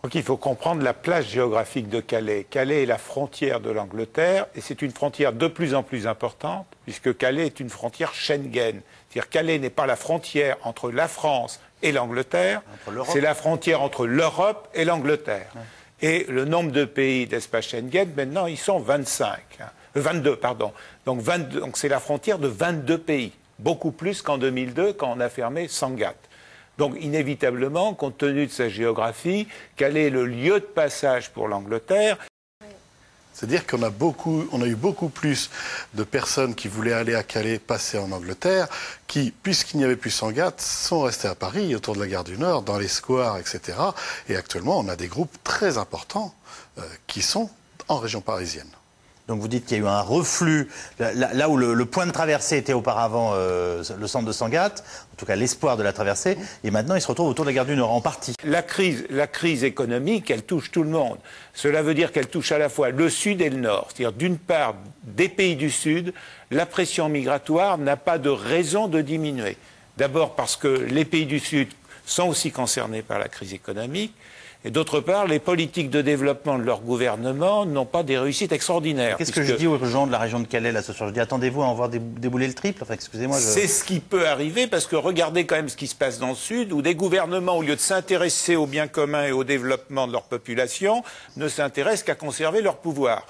Donc il faut comprendre la place géographique de Calais. Calais est la frontière de l'Angleterre et c'est une frontière de plus en plus importante puisque Calais est une frontière Schengen. C'est-à-dire Calais n'est pas la frontière entre la France et l'Angleterre, c'est la frontière entre l'Europe et l'Angleterre. Ouais. Et le nombre de pays d'espace Schengen, maintenant, ils sont 22, pardon. Donc c'est la frontière de 22 pays, beaucoup plus qu'en 2002 quand on a fermé Sangatte. Donc, inévitablement, compte tenu de sa géographie, Calais est le lieu de passage pour l'Angleterre. C'est-à-dire qu'on a eu beaucoup plus de personnes qui voulaient aller à Calais, passer en Angleterre, qui, puisqu'il n'y avait plus Sangatte, sont restés à Paris, autour de la gare du Nord, dans les squares, etc. Et actuellement, on a des groupes très importants qui sont en région parisienne. Donc vous dites qu'il y a eu un reflux, là où le point de traversée était auparavant le centre de Sangatte, en tout cas l'espoir de la traversée, et maintenant il se retrouve autour de la gare du Nord, en partie. La crise économique, elle touche tout le monde. Cela veut dire qu'elle touche à la fois le Sud et le Nord. C'est-à-dire d'une part, des pays du Sud, la pression migratoire n'a pas de raison de diminuer. D'abord parce que les pays du Sud sont aussi concernés par la crise économique, et d'autre part, les politiques de développement de leur gouvernement n'ont pas des réussites extraordinaires. Qu'est-ce que je dis aux gens de la région de Calais là ce soir? Je dis attendez-vous à en voir débouler le triple. Enfin, excusez-moi. C'est ce qui peut arriver parce que regardez quand même ce qui se passe dans le Sud, où des gouvernements, au lieu de s'intéresser au bien commun et au développement de leur population, ne s'intéressent qu'à conserver leur pouvoir.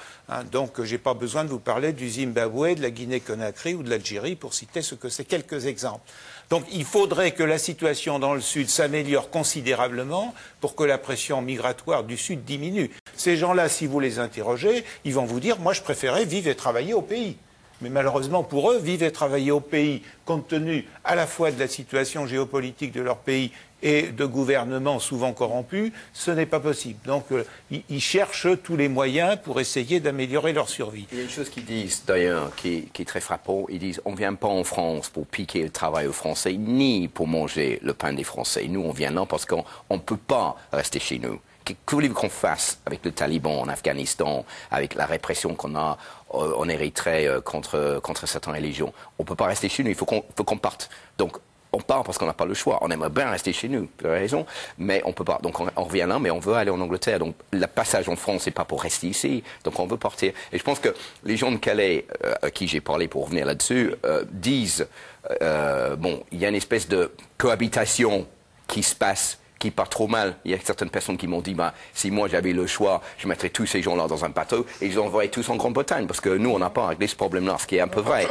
Donc, j'ai pas besoin de vous parler du Zimbabwe, de la Guinée-Conakry ou de l'Algérie pour citer ce que c'est quelques exemples. Donc il faudrait que la situation dans le Sud s'améliore considérablement pour que la pression migratoire du Sud diminue. Ces gens-là, si vous les interrogez, ils vont vous dire « moi je préférais vivre et travailler au pays ». Mais malheureusement pour eux, vivre et travailler au pays, compte tenu à la fois de la situation géopolitique de leur pays et de gouvernements souvent corrompus, ce n'est pas possible. Donc ils cherchent tous les moyens pour essayer d'améliorer leur survie. Il y a une chose qu'ils disent d'ailleurs qui est très frappant. Ils disent on ne vient pas en France pour piquer le travail aux Français, ni pour manger le pain des Français. Nous, on vient là parce qu'on ne peut pas rester chez nous. Que voulez-vous qu'on fasse avec le Taliban en Afghanistan, avec la répression qu'on a en Érythrée contre certaines religions? On ne peut pas rester chez nous, il faut qu'on parte. Donc, on part parce qu'on n'a pas le choix. On aimerait bien rester chez nous, vous avez raison, mais on ne peut pas. Donc, on revient là, mais on veut aller en Angleterre. Donc, le passage en France, ce n'est pas pour rester ici. Donc, on veut partir. Et je pense que les gens de Calais, à qui j'ai parlé pour revenir là-dessus, disent, bon, il y a une espèce de cohabitation qui se passe, qui part trop mal. Il y a certaines personnes qui m'ont dit, bah, si moi j'avais le choix, je mettrais tous ces gens-là dans un bateau et je les envoierais tous en Grande-Bretagne, parce que nous, on n'a pas réglé ce problème-là, ce qui est un peu vrai.